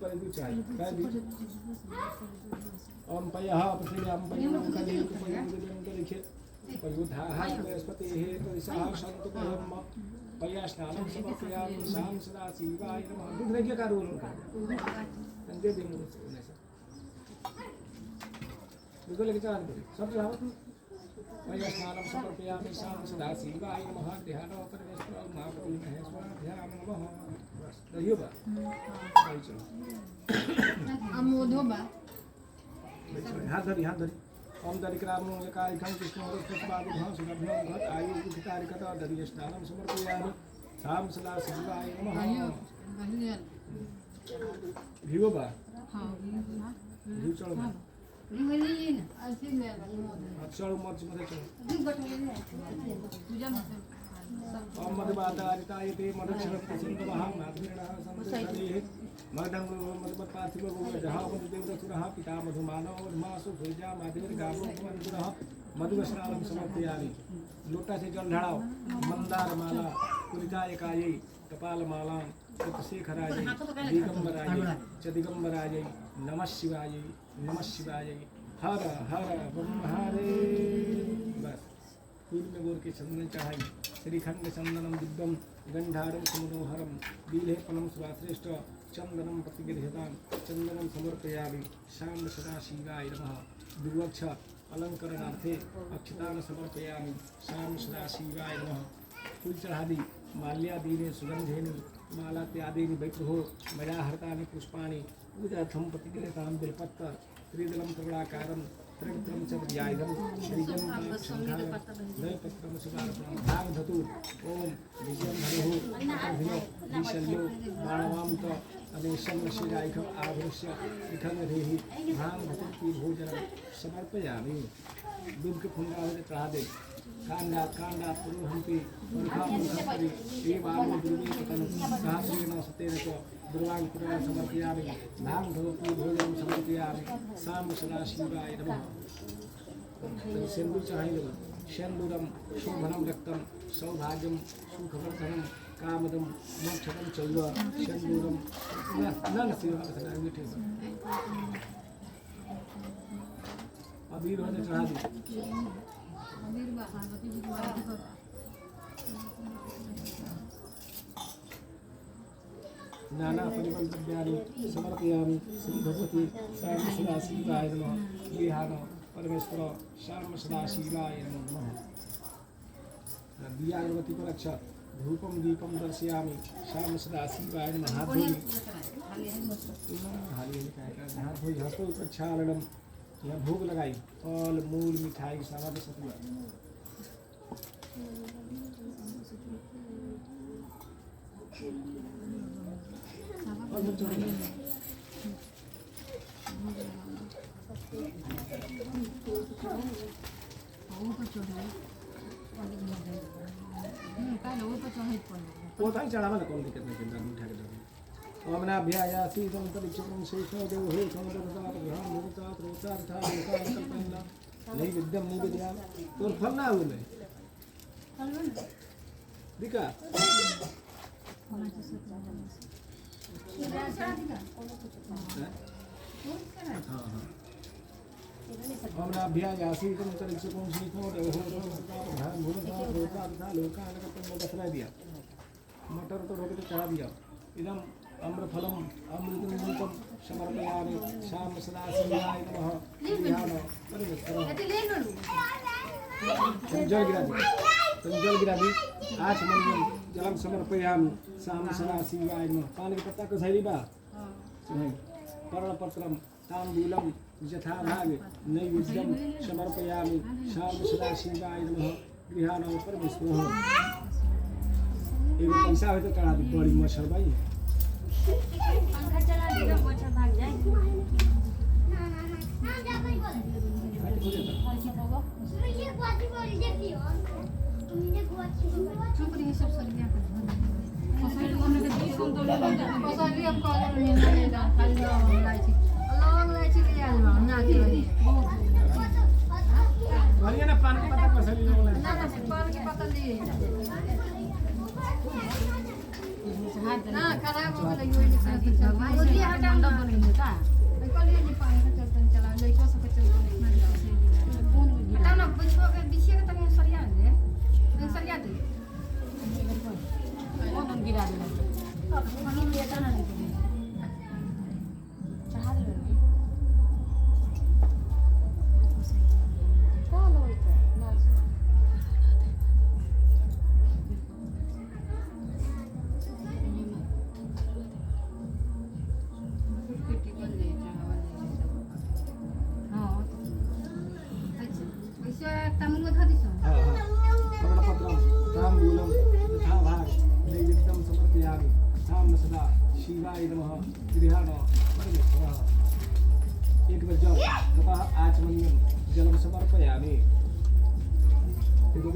पर दु चाय काय दी ओम पयः प्रथम पयः कली पयः लिखे पयुधा हाय बृहस्पति हे परिसह शांत पयम पयः स्नानं समर्पयामि शाम सदा शिवाय नमः दूध लेके का रोल उनका संजय दिन में दूध लेके चला दे सब चलाओ पयः स्नानं समर्पयामि शाम सदा शिवाय नमः ध्यान परमेश्वर महाप्रभु महेश्वर ध्यान नमः बस दहियो बा भाई चलो अमोधो बा हाथ धरी ओम दरिक्रामो एकाय खं कृष्ण पुष्पादि भाव सुगंधो घट आयु उदितारि कथा दरिय स्नानं समर्पयामि शाम सदा शिवाय नमः भिवो बा हां भिव चलो रिंगलीन ऐसे में चलो मत मत चलो पूजा में ओम मधुबातारितायते मधुक्षरप्रसिन्धवः माधुर्यः संततिः मदं मधुपार्थिव गोजः मधुदेवदसुरः पिता मधुमानव मधुमासु भेजा माधुर्य गावो मधुरः मधुस्नानं समर्पयामि लोटा से जल ढाड़ाओ मंदार माला कुलिकायकायै कपालमालां शेखरायै दिगंबरायै च दिगंबरायै नमः शिवायै हर हर ब्रह्म हरे बस फूल में गोर के चंदन चढ़ाई श्रीखंड चंदनम दिव्यम गंधारम सुमनोहरम बिल्हेपनम सुवाश्रेष्ठ चंदनम प्रतिगृहताम चंदनम समर्पयामि शाम सदा शिवाय नमः दुर्वक्ष अलंकरणार्थे अक्षतान समर्पयामि शाम सदा शिवाय नमः फूल चढ़ा दी माल्यादीनि सुगंधेनि मालात्यादीनि वैप्रहो मया हरतानि पुष्पाणि पूजार्थम प्रतिगृहताम बिल्पत्र त्रिदलम त्रिगुणाकारम त्रिविक्रम च व्यायुधम श्रीजम शंखार नयपत्रम सुगार्पणम भाग धतुर ओम विजयम धनुः अभिनो विशल्यो बाणवामुत अनेशं शिरायखम आभृश्य इखं रेहि भाग धतुर भोजन समर्पयामि दूध के फुंगा चढ़ा दे कांडा पुरोहंति मुखामुखपरि एवाम दुर्वे पतन सहस्रेण सतेन च दुर्वां पुराण समर्पयामि भाग धतुर भोजन समर्पयामि शाम सदा शिवाय नमः सिंदूर चढ़ाई देव सिंदूरम शोभनम रक्तम सौभाग्यम सुखवर्धनम कामदम मोक्षदम चैव सिंदूरम नन सेवा मीठे अबीर होने चढ़ा दी अबीर बा पार्वती जी को नाना परिमल द्रव्याणि समर्पयामि श्री भगवती शाम सदा शिवाय नमः गृहाण परमेश्वर शाम सदा शिवाय नमः दिया अगरबत्ती को रक्षा धूपम दीपम दर्शयामि शाम सदा शिवाय नमः हाथ धोई हाथ धोई हस्तोपक्षालनम यहाँ भोग लगाई फल मूल मिठाई सारा सतुआ पोता ही चढ़ावा ना कौन दिक्कत नहीं करता मीठा के दर्द ओमना भ्यायासी संतरिक्षं शेषो देवहे समदरता ग्रहण मुक्ता प्रोचार्था लोकाकल्पना नहीं विद्यम नहीं विद्या तो फल ना हुए नहीं दिखा ओमना भ्यायासी संतरिक्षं शेषो देवहे समदरता ग्रहण मुक्ता प्रोचार्था लोकाकल्पना बसरा दिया मटर तो रोके चढ़ा दिया इदम अम्रफलम अमृतम समर्पयामि शाम सदा शिवाय नमः ध्यान परमेश्वर जल गिरा दी आचमनीयम जलम समर्पयामि शाम सदा शिवाय नमः पान के पत्ता को सही बा कर्णपत्रम तांबूलम यथा भाग नैवेद्यम समर्पयामि शाम सदा शिवाय नमः गृहाण परमेश्वर एगो पैसा हो तो चढ़ा दी बड़ी मच्छर भाई पंखा चला देगा मच्छर भाग जाए छोकरी सब सरिया कर फसल हमने के बीच हम तो ले लेंगे फसल भी अब कॉलर में ले जा खाली लाइची लॉन्ग लाइची ले आ जाओ ना के बहुत बढ़िया ना पान के पत्ता पसंद नहीं वाला ना ना पान के पत्ता लिए ना खराब हो गई ये मोदी हटा पंखा चलते चला लइका सब के चलते कौन हटा ना बिछो के बिछे के तनी सरिया दे सरिया दे कौन गिरा दे अब पानी लेता ना चाह ले शिवाय नमः गृहाण एक जल ततः आचमनीयं जलं समर्पयामि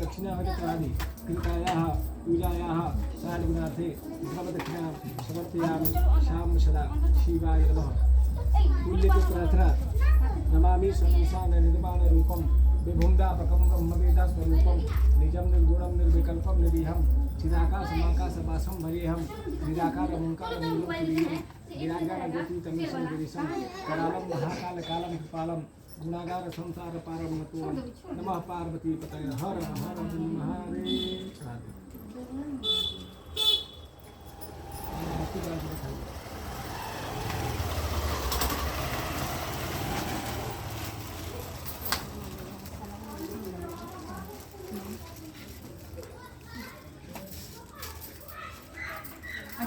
दक्षिणावतानि कृतायाः पूजायाः साधुनाथे द्रवदक्षिणां समर्पयामि शाम सदा शिवाय नमः तुल्यते प्रार्थना नमामि संसार निर्माण रूपम विभुंडापकम ब्रह्मवेदास्वरूपम निजम निर्गुणम निर्विकल्पम निरीहम चिदाकाशमाकाशवासम भरेहम निराकारमोंकारमूलम निरागारगोतीतमीशं गिरीशं करालं महाकालकालं कृपालं गुणागार संसार पारं नतोऽहं नमः पार्वती पतये हर हर महादेव।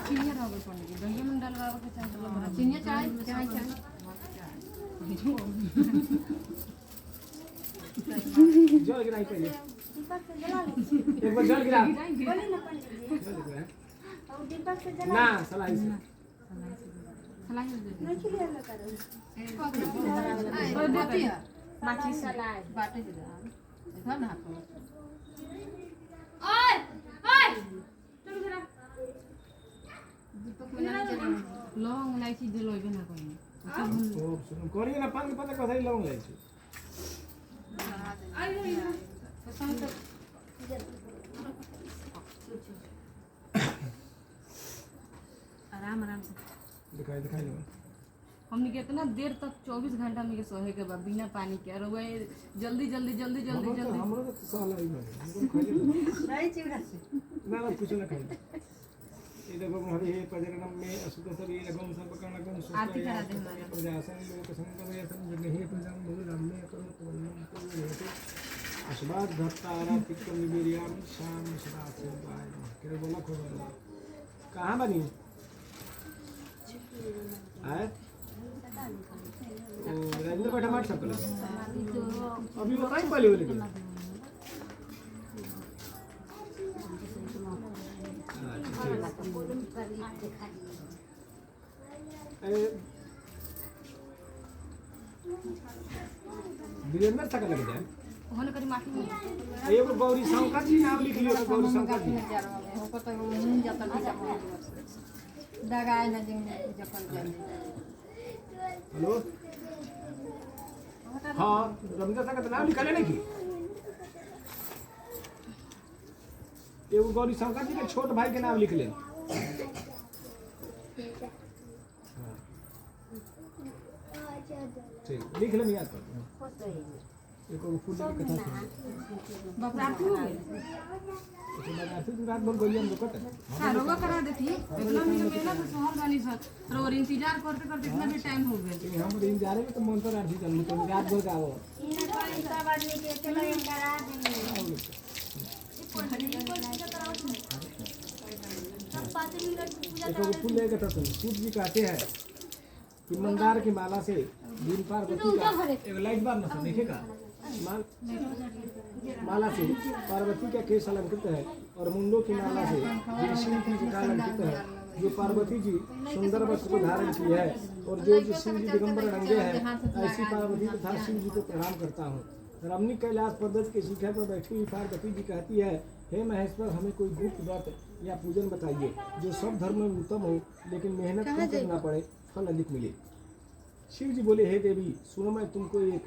चिनिया रहो पड़ने दही में डालवा के चाय चिनिया चाय चाय चाय जल गिराई पहले एक बार जल गिरा बोली ना पंडित जी और दीपक से जला ना सलाई से नहीं खिलिया ना करो ओए बाटिया माची सलाह बाटे दे इधर ना हाथ ओए ओए चल जरा दीपक में लौंग इलायची दे लोगे ना कोई ओ सुन कोरी ना पान पता कथाई लौंग लै छी आराम आराम से दिखाई दिखाई लो हमने कितना देर तक 24 घंटा में के सोहे के बाद बिना पानी के और वो जल्दी जल्दी जल्दी जल्दी जल्दी हमरो तो साल आई बने हमको खाई नहीं चिवड़ा से ना ना कुछ ना खाई ये देखो हरि हे पजरणम में असुत शरीर गम संपकर्णकम आरती करा दे हमारे प्रजासन लोक संगमय संजने प्रजम बहुलम में करो तो हेतु अशबाद भक्तारा तिक्कम निबेरियाम शाम सदा से बाय करे बोला खो बोला कहां बनी है ओ राजेंद्र बैठा मार सकल अभी वो कहीं पले हो लेकिन वीरेंद्र सकल लग जाए होने करी माटी में एगो गौरी शंकर जी नाम लिख लियो गौरी शंकर जी होको तो नहीं जाता बीजा दगाए ना दिन जपन जाए हेलो हाँ रविंद्र सकल नाम लिखले नहीं की एगो गौरी शंकर जी के छोट भाई के नाम लिख ले ठीक लिख ले याद कर एक और फूल की कथा सुन बकराती हो गई तो लगा फिर रात भर गोलियां रुकत है हां रोगा करा देती इतना मेहनत से शहर जानी सर और इंतजार करते करते इतना भी टाइम हो गया हम दिन जा रहे हैं तो मन तो रात ही चल तो रात भर का हो इन कोई सब आदमी के चलो हम करा देंगे सब 5 मिनट पूजा एक और फूल लेके था सूत जी कहते हैं कि मंदार की माला से दिन पार्वती का एक लाइट बार ना देखेगा माला से पार्वती का केश अलंकृत है और मुंडों की माला से शिव जी का अलंकृत है जो पार्वती जी सुंदर वस्त्र को धारण की है और जो शिव जी दिगंबर रंगे हैं ऐसी पार्वती तथा शिव जी को प्रणाम करता हूँ। रमणी कैलाश पर्वत के शिखर पर बैठी हुई पार्वती जी कहती है, हे महेश्वर, हमें कोई गुप्त व्रत या पूजन बताइए जो सब धर्म में उत्तम हो लेकिन मेहनत कम करना पड़े, फल अधिक मिले। शिव जी बोले, हे देवी सुनो, मैं तुमको एक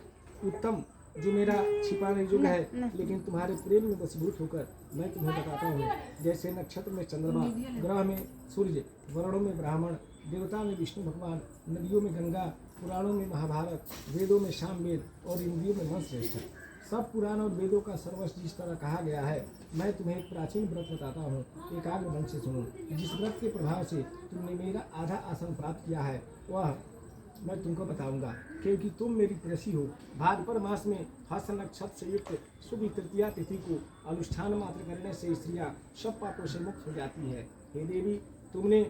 उत्तम जो मेरा छिपाने योग्य है लेकिन तुम्हारे प्रेम में वशीभूत होकर मैं तुम्हें बताता हूँ। जैसे नक्षत्र में चंद्रमा, ग्रह में सूर्य, वर्णों में ब्राह्मण, देवता में विष्णु भगवान, नदियों में गंगा, पुराणों में महाभारत, वेदों में सामवेद और इंद्रियों में मन श्रेष्ठ है। सब पुराण और वेदों का सर्वस्व जिस तरह कहा गया है, मैं तुम्हें एक प्राचीन व्रत बताता हूँ, एकाग्र मन से सुनो। जिस व्रत के प्रभाव से तुमने मेरा आधा आसन प्राप्त किया है वह मैं तुमको बताऊंगा, क्योंकि तुम मेरी प्रेसी हो। भाद्रपद मास में हस्त नक्षत्र से युक्त शुभ तृतीया तिथि को अनुष्ठान मात्र करने से स्त्रियां सब पापों से मुक्त हो जाती है। हे देवी, तुमने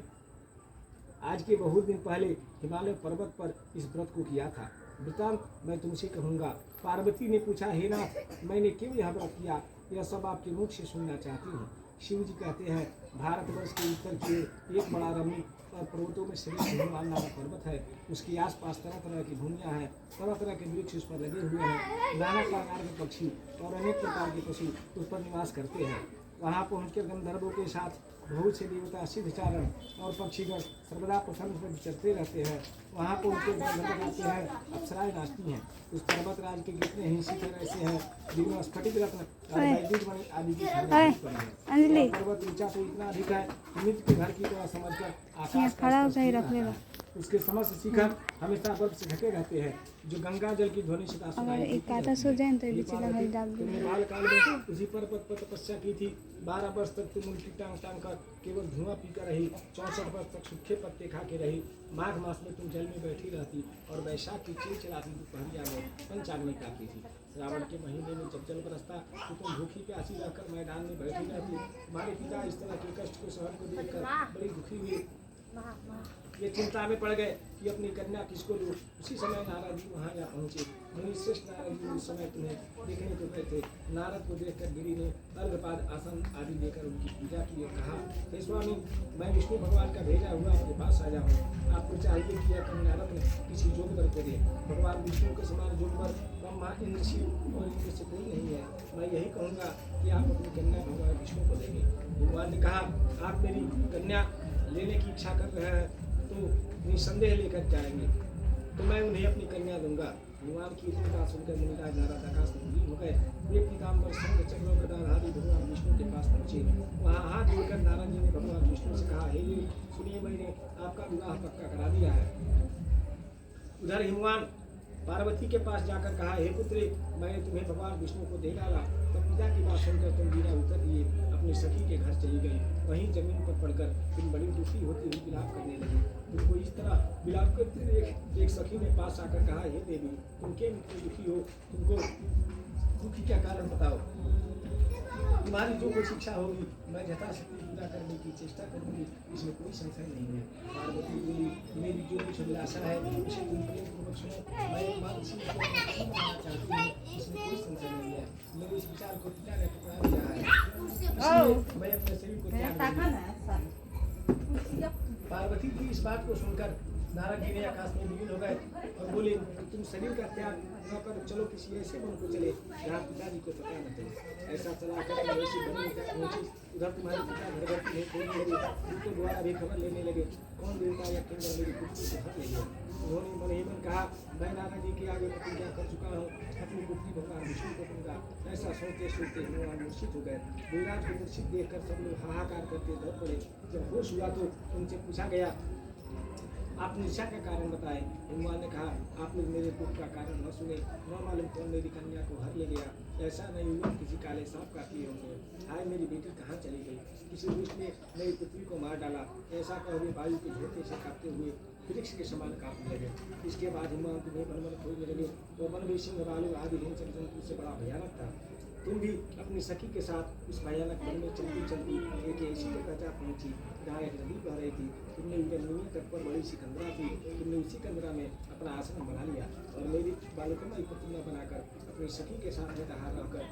आज के बहुत दिन पहले हिमालय पर्वत पर इस व्रत को किया था। वृतांत मैं तुमसे कहूँगा। पार्वती ने पूछा, हे नाथ, मैंने क्यों यह व्रत किया, यह सब आपके मुख से सुनना चाहती हूँ। शिव जी कहते हैं, भारतवर्ष के उत्तर की एक बड़ा रमणीक और पर्वतों में श्रेष्ठ हिमालय नामक पर्वत है। उसके आसपास तरह तरह की भूमियाँ हैं, तरह तरह के वृक्ष उस पर लगे हुए हैं। नाना प्रकार के पक्षी और अनेक प्रकार के पशु उस पर निवास करते हैं। वहाँ पहुँचकर गंधर्वों के साथ बहुत से देवता, सिद्धचारण और पक्षीगण सर्वदा प्रसन्न पर विचरते रहते हैं। वहाँ पहुँचकर गंधर्व गाते हैं, अप्सराएं नाचती हैं। उस पर्वत राज के कितने ही शिखर ऐसे हैं जिनमें स्फटिक रत्न और वैदिक मणि आदि की खानें पड़ी हैं। पर्वत ऊंचा तो इतना अधिक है कि मित्र के घर की तरह समझकर आकाश का उसके समस्त शिखर हमेशा बर्फ से ढके रहते हैं, जो गंगा जल की ध्वनि से सुनाई देती है। तुमने बालकाल में उसी पर्वत पर तपस्या की थी। 12 वर्ष तक तुम उल्टी टांग टांग कर केवल धुआं पीकर रही। 64 वर्ष तक सूखे पत्ते खा के रही। माघ मास में तुम जल में बैठी रहती और वैशाख की चील चलाती दोपहरिया में पंचाग्नि खाती थी। श्रावण के महीने में जब जल बरसता तो तुम भूखी प्यासी रहकर मैदान में बैठी रहती। तुम्हारे पिता इस तरह के कष्ट को सहन को देखकर बड़ी दुखी हुई। ये चिंता में पड़ गए कि अपनी कन्या किसको दूं। उसी समय नारद जी वहाँ जा पहुँचे। मुनि श्रेष्ठ नारद जी उस समय तुम्हें देखने को गए थे। नारद को देखकर गिरी ने अर्घपाद आसन आदि लेकर उनकी पूजा की और कहा, हे स्वामी, मैं विष्णु भगवान का भेजा हुआ आपके पास आया हूँ। आपको चाहिए कि यह कन्या रत्न किसी जोगवर को दे। भगवान विष्णु के समान जोगवर ब्रह्मा, इंद्र, शिव और इनमें से कोई नहीं है। मैं यही कहूँगा कि आप अपनी कन्या भगवान विष्णु को देंगे। भगवान ने कहा, आप मेरी कन्या लेने की इच्छा कर रहे हैं तो निसंदेह लेकर जाएंगे, तो मैं उन्हें अपनी कन्या दूंगा। भगवान की इतनी बात सुनकर मुनिराज नारद आकाश में विलीन हो गए। वे पीताम्बर संग चक्र गदाधारी भगवान विष्णु के पास पहुंचे। वहाँ हाथ जोड़कर नारद जी ने भगवान विष्णु से कहा, हे देव, सुनिए, मैंने आपका विवाह पक्का करा दिया है। उधर हिमवान पार्वती के पास जाकर कहा, हे पुत्री, मैंने तुम्हें भगवान विष्णु को दे डाला। तब पिता की बात सुनकर तुम बिना उतर दिए अपनी सखी के घर चली गई। वहीं जमीन पर पड़कर तुम बड़ी दुखी होती हुई विलाप करने लगी। तुमको इस तरह विलाप करते देख एक सखी ने पास आकर कहा, हे देवी, तुम क्यों इतनी दुखी हो? तुमको दुखी क्या कारण बताओ? तुम्हारी जो कोई शिक्षा होगी मैं यथाशक्ति पूरा करने की चेष्टा करूंगी, इसमें कोई संशय नहीं है। पार्वती बोली, मेरी जो कुछ अभिलाषा है उसे तुम प्रेमपूर्वक सुनो। मैं एक बात इसी को बनाना चाहती हूँ, इसमें कोई संशय नहीं है। मेरे इस विचार को पिता ने ठुकरा दिया है, इसलिए मैं अपने शरीर को त्याग दूंगी। पार्वती की इस बात को सुनकर नारद जी ने आकाश में विलीन हो गए और बोले, तुम शरीर का त्याग न कर चलो किसी ऐसे वन को चले जहाँ पिताजी को पता न चले। ऐसा चला कर ऐसी वन में पहुंची। उधर तुम्हारे पिता घर घर की खोलने लगे। उनके द्वारा भी खबर लेने लगे, कौन देवता या किंकर मेरी पुत्री को धर ले गया। उन्होंने मन ही मन कहा, मैं नारद जी के आगे प्रतिज्ञा कर चुका हूँ, अपनी पुत्री भगवान विष्णु को दूंगा। ऐसा सोचते सोचते भगवान मूर्छित हो गए। विराट को मूर्छित देखकर सब लोग हाहाकार करते दौड़ पड़े। जब होश हुआ तो उनसे पूछा गया, आप निशा का कारण बताएं। भगवान ने कहा, आप लोग मेरे दुख का कारण न सुने, न मालूम कौन मेरी कन्या को हर ले गया। ऐसा नहीं हुआ किसी काले सांप का किए होंगे। हाय, मेरी बेटी कहाँ चली गई? किसी दुष्ट ने मेरी पुत्री को मार डाला। ऐसा कह वे वायु के झोंके से कांपते हुए वृक्ष के समान कांपने लगे। इसके बाद हिमवान तुम्हें मन खोजने लगे। वो वन भी सिंह, भालू आदि हिंसक जंतु से बड़ा भयानक था। तुम भी अपनी सखी के साथ उस भयानक वन में चलती चलती एक ऐसी जगह जा पहुंची जहाँ एक नदी बह रही थी। तुमने उधर तट पर बड़ी सिकंदरा थी। तुमने उसी कंदरा में अपना आश्रम बना लिया और मेरी बालकमयी प्रतिमा बनाकर अपनी सखी के साथ में रहा रहकर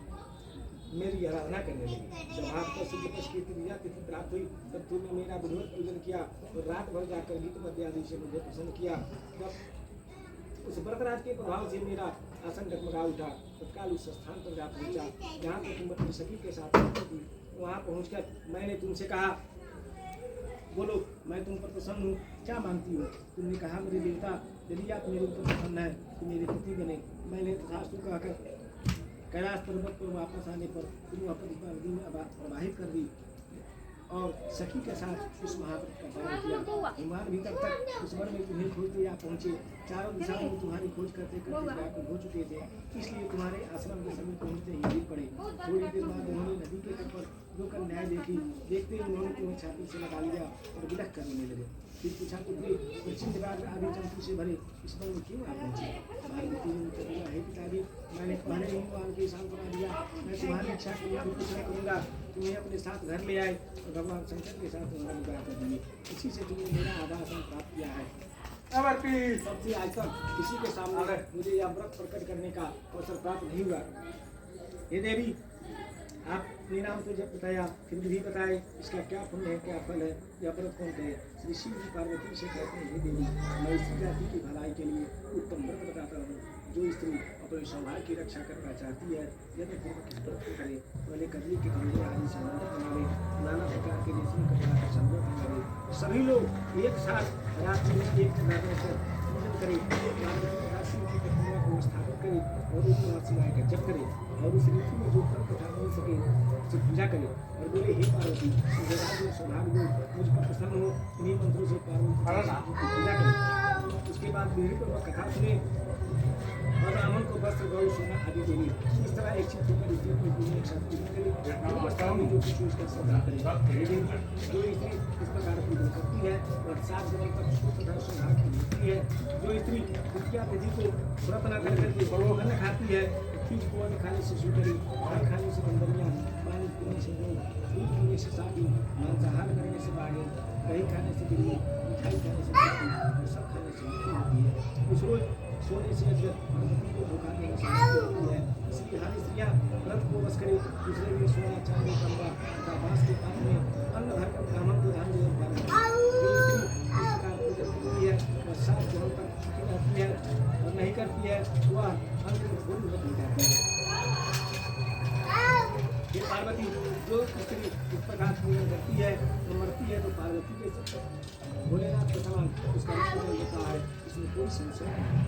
मेरी आराधना करने लगी। जब हाथ पर सिद्ध पक्ष की तृतीया तिथि प्राप्त हुई तब तुमने मेरा विधिवत पूजन किया और रात भर जाकर गीत पद्य आदि से मुझे प्रसन्न किया। तब उस व्रतराज के प्रभाव से मेरा आसन डगमगा उठा। तत्काल उस स्थान पर जा पहुंचा जहाँ पर तुम अपनी सखी के साथ रहती थी। वहाँ पहुँचकर मैंने तुमसे कहा, बोलो, मैं तुम पर प्रसन्न हूँ, क्या मानती हो? तुमने कहा, मेरे देवता, यदि आप मेरे ऊपर प्रसन्न है तो मेरे पति बने। मैंने तथास्तु कहकर कैलाश पर्वत पर वापस आने पर तुम अपनी नदी में प्रवाहित कर दी। और सखी के साथ उस महाव्रत का पालन किया। हिमालय भीतर तक उस वन में तुम्हें खोजते या पहुँचे, चारों दिशाओं में तुम्हारी खोज करते करते व्याकुल हो चुके थे, इसलिए तुम्हारे आश्रम के समीप पहुँचते ही गिर पड़े। थोड़ी देर बाद उन्होंने नदी के तट पर रुककर न्याय देखी, देखते ही उन्होंने तुम्हें छाती से लगा लिया और विलख कर रोने लगे। फिर पूछा पुत्री, प्रचंड राज आदि जंतु से भरे इस वन में क्यों आ पहुँचे? पार्वती ने उत्तर दिया, हे पिताजी, मैंने पहले ही वन के सांत्वना दिया, मैं तुम्हारी इच्छा के लिए कुछ नहीं करूँगा, तुम्हें अपने साथ घर ले आए और भगवान शंकर के साथ तुम्हारा विवाह कर दिए, इसी से तुमने मेरा आभासन प्राप्त किया है। सबसे आज तक किसी के सामने मुझे यह व्रत प्रकट करने का अवसर प्राप्त नहीं हुआ। हे देवी, आपने नाम तो जब बताया, फिर भी बताए इसका क्या पुण्य है, क्या फल है, यह व्रत कौन करे? श्री शिव जी पार्वती से कहते हैं, हे देवी, मैं स्त्री जाति की भलाई के लिए उत्तम व्रत बताता हूँ। जो स्त्री अपने सौभाग्य की रक्षा करना चाहती है, यदि पूर्वक इस व्रत को करे, पहले कजली के कमरे आदि संबंध बनावे, नाना प्रकार के रेशमी कपड़ा का संबंध बनावे, सभी लोग एक साथ रात्रि में एक नगर से पूजन करें, शिव की प्रतिमा को स्थापित करें और एक शिवाय का जप करें और उस ऋतु में जो तत्व उठा मिल सके उससे पूजा करें और बोले, हे पार्वती, सौभाग्य दो, मुझ पर प्रसन्न हो, इन्हीं मंत्रों से पार्वती की पूजा करें। उसके बाद विधि पूर्वक कथा सुने और ब्राह्मण को वस्त्र गौ सोना आदि देंगे। इस तरह एक चित्त होकर स्त्री को पूजन एक साथ पूजन करें और वास्तव में जो कुछ उसका श्रद्धा करें। जो स्त्री इस प्रकार पूजन करती है और 7 दिनों तक उसको तथा सौभाग्य की देती है। जो स्त्री द्वितीया तिथि को व्रत न कर करके अन्न खाती है, तीज को अन्न खाने से शुक्री, फल खाने से बंदरियाँ, पानी पीने से लोग, दूध पीने से साथी, मांसाहार करने से बाढ़, दही खाने से बिल्ली, मिठाई खाने से और सब खाने से मृत्यु होती है। इस रोज सोने से अजगर पार्वती को धोखा देने से मृत्यु होती है। इसलिए हर स्त्रियाँ व्रत को बस करे, दूसरे दिन सोना चांदी कमरा तथा बांस के पानी में अन्न भरकर ब्राह्मण को दान देकर पालन करे। जो स्त्री इस प्रकार पूजन करती है वह 7 दिनों तक सुखी रहती है और नहीं करती है वह अंत में घोर व्रत हो जाती है। ये पार्वती, जो स्त्री इस प्रकार पूजन करती है वो मरती है तो पार्वती के भोलेनाथ के समान उसका पूजन होता है, इसमें कोई संशय नहीं।